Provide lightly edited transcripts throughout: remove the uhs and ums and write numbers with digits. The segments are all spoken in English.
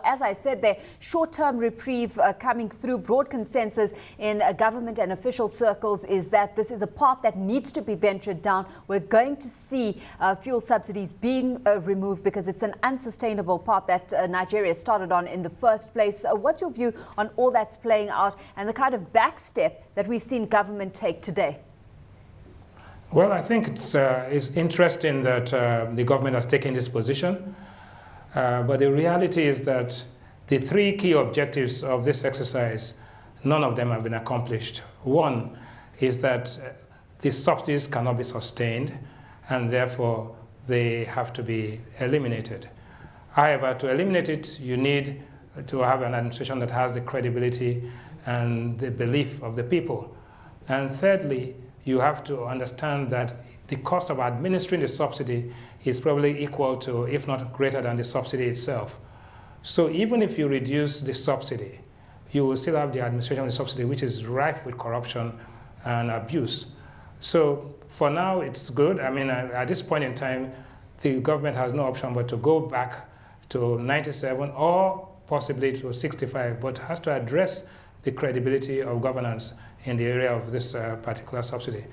As I said, the short-term reprieve coming through. Broad consensus in government and official circles is that this is a path that needs to be ventured down. We're going to see fuel subsidies being removed because it's an unsustainable path that Nigeria started on in the first place. What's your view on all that's playing out and the kind of backstep that we've seen government take today? Well, I think it's interesting that the government has taken this position. But the reality is that the three key objectives of this exercise, none of them have been accomplished. One is that the subsidies cannot be sustained, and therefore they have to be eliminated. However, to eliminate it, you need to have an administration that has the credibility and the belief of the people. And thirdly, you have to understand that the cost of administering the subsidy is probably equal to, if not greater than, the subsidy itself. So even if you reduce the subsidy, you will still have the administration of the subsidy, which is rife with corruption and abuse. So for now, it's good. I mean, at this point in time, the government has no option but to go back to 97 or possibly to 65, but has to address the credibility of governance in the area of this particular subsidy.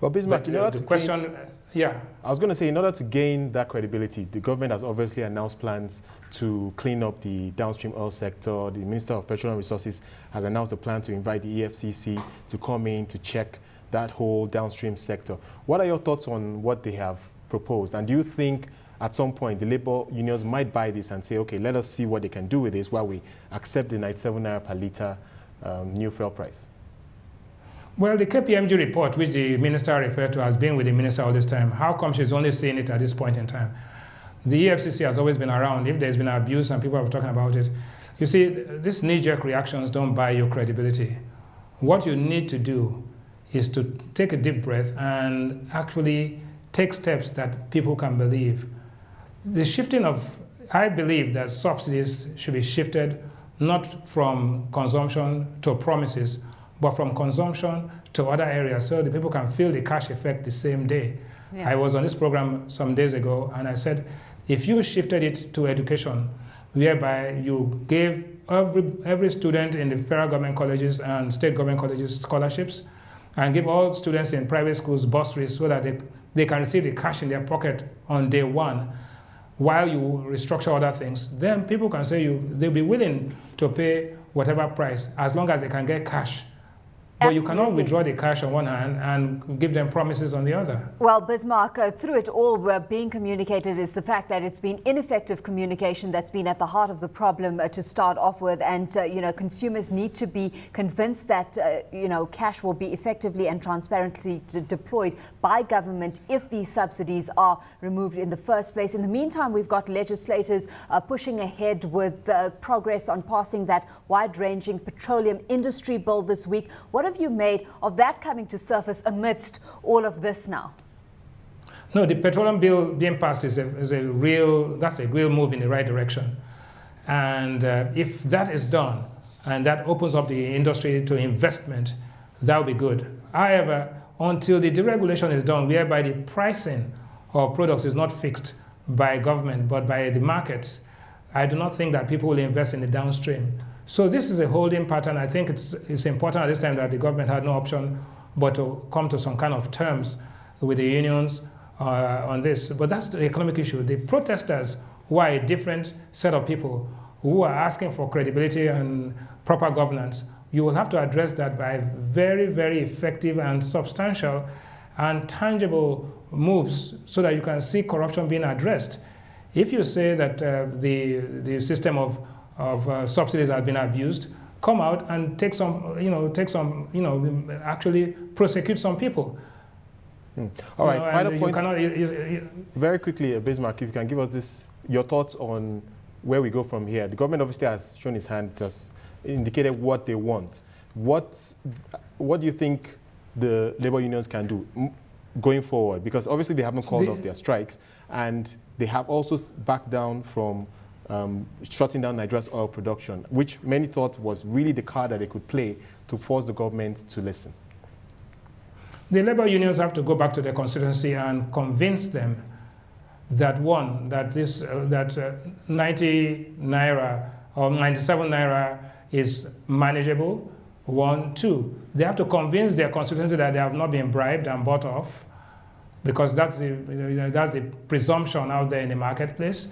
Well, Bismarck, in order the to question, yeah. I was going to say, in order to gain that credibility, the government has obviously announced plans to clean up the downstream oil sector. The Minister of Petroleum Resources has announced a plan to invite the EFCC to come in to check that whole downstream sector. What are your thoughts on what they have proposed? And do you think at some point the labor unions might buy this and say, okay, let us see what they can do with this while we accept the 97 naira per litre new fuel price? Well, the KPMG report, which the minister referred to, has been with the minister all this time. How come she's only seeing it at this point in time? The EFCC has always been around. If there's been abuse and people are talking about it, you see, these knee-jerk reactions don't buy your credibility. What you need to do is to take a deep breath and actually take steps that people can believe. The shifting of, I believe that subsidies should be shifted not from consumption to promises, but from consumption to other areas so the people can feel the cash effect the same day. Yeah. I was on this program some days ago and I said, if you shifted it to education, whereby you gave every student in the federal government colleges and state government colleges scholarships, and give all students in private schools bursaries so that they can receive the cash in their pocket on day one, while you restructure other things, then people can say they'll be willing to pay whatever price as long as they can get cash. But you cannot withdraw the cash on one hand and give them promises on the other. Well, Bismarck, through it all, being communicated is the fact that it's been ineffective communication that's been at the heart of the problem to start off with. And, consumers need to be convinced that, cash will be effectively and transparently deployed by government if these subsidies are removed in the first place. In the meantime, we've got legislators pushing ahead with progress on passing that wide-ranging petroleum industry bill this week. What have you made of that coming to surface amidst all of this now? No, the petroleum bill being passed is a real move in the right direction. And if that is done, and that opens up the industry to investment, that will be good. However, until the deregulation is done, whereby the pricing of products is not fixed by government, but by the markets, I do not think that people will invest in the downstream. So this is a holding pattern. I think it's important at this time that the government had no option but to come to some kind of terms with the unions on this. But that's the economic issue. The protesters, who are a different set of people who are asking for credibility and proper governance, you will have to address that by very, very effective and substantial and tangible moves so that you can see corruption being addressed. If you say that the system of subsidies have been abused, come out and actually prosecute some people. All right, final point. Very quickly, Bismarck, if you can give us your thoughts on where we go from here. The government obviously has shown its hand, it has indicated what they want. What do you think the labor unions can do going forward? Because obviously they haven't called off their strikes, and they have also backed down from shutting down Nigeria's oil production, which many thought was really the card that they could play to force the government to listen. The labor unions have to go back to their constituency and convince them that 90 naira or 97 naira is manageable. 1, 2, they have to convince their constituency that they have not been bribed and bought off, because that's the presumption out there in the marketplace.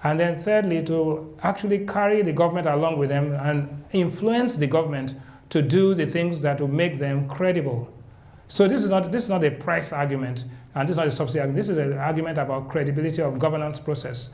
And then thirdly, to actually carry the government along with them and influence the government to do the things that will make them credible. So this is not a price argument, and this is not a subsidy argument. This is an argument about credibility of governance process.